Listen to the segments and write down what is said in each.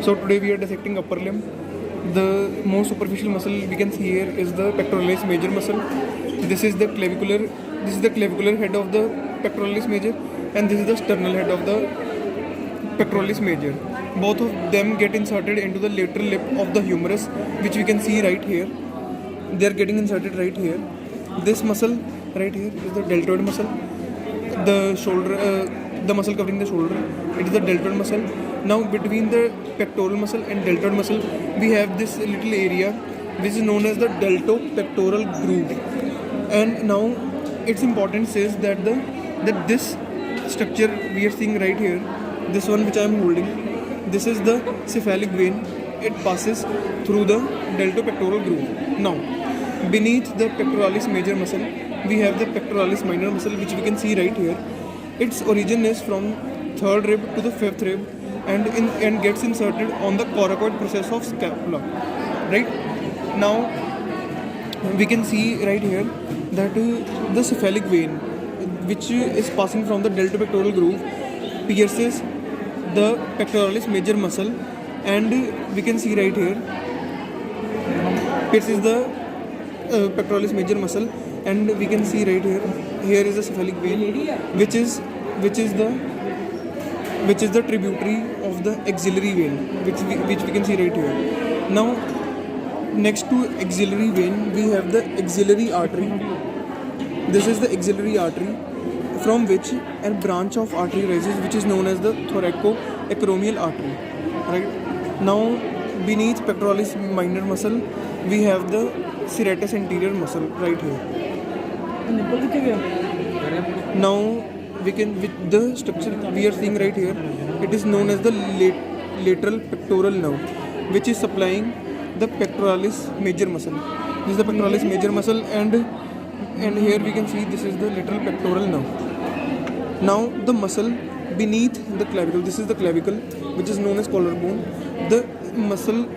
So today we are dissecting upper limb. The most superficial muscle we can see here is the pectoralis major muscle. This is the clavicular head of the pectoralis major, and this is the sternal head of the pectoralis major. Both of them get inserted into the lateral lip of the humerus, which we can see right here. They are getting inserted right here. This muscle right here is the deltoid muscle. The shoulder, the muscle covering the shoulder, it is the deltoid muscle. Now between the pectoral muscle and deltoid muscle, we have this little area which is known as the deltopectoral groove. And now its importance is that this structure we are seeing right here, this one which I am holding, this is the cephalic vein. It passes through the deltopectoral groove. Now beneath the pectoralis major muscle, we have the pectoralis minor muscle, which we can see right here. Its origin is from third rib to the fifth rib, and gets inserted on the coracoid process of scapula. Right now we can see right here that the cephalic vein, which is passing from the deltopectoral groove, pierces the pectoralis major muscle, and we can see right here pierces the pectoralis major muscle, and we can see right here is the cephalic vein, which is the tributary of the axillary vein, which we can see right here. Now next to axillary vein, we have the axillary artery. This is the axillary artery, from which a branch of artery rises, which is known as the thoracoacromial artery. Right now beneath pectoralis minor muscle, we have the serratus anterior muscle right here. Now we can, with the structure we are seeing right here, it is known as the lateral pectoral nerve, which is supplying the pectoralis major muscle. This is the pectoralis major muscle, and here we can see this is the lateral pectoral nerve. Now the muscle beneath the clavicle, this is the clavicle, which is known as collarbone. The muscle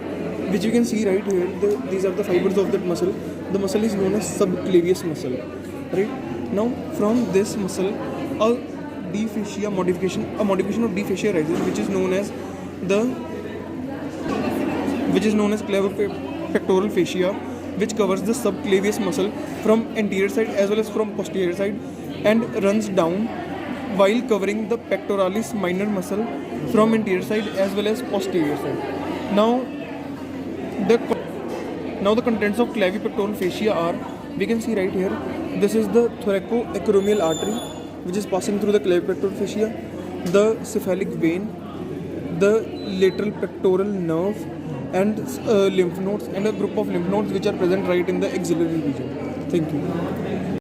which you can see right here, these are the fibers of that muscle. The muscle is known as subclavius muscle. Right now from this muscle, a modification of D fascia arises, which is known as clavipectoral fascia, which covers the subclavius muscle from anterior side as well as from posterior side, and runs down while covering the pectoralis minor muscle from anterior side as well as posterior side. Now the contents of clavipectoral fascia are, we can see right here, this is the thoracoacromial artery, which is passing through the clavipectoral fascia, the cephalic vein, the lateral pectoral nerve, and lymph nodes, and a group of lymph nodes which are present right in the axillary region. Thank you.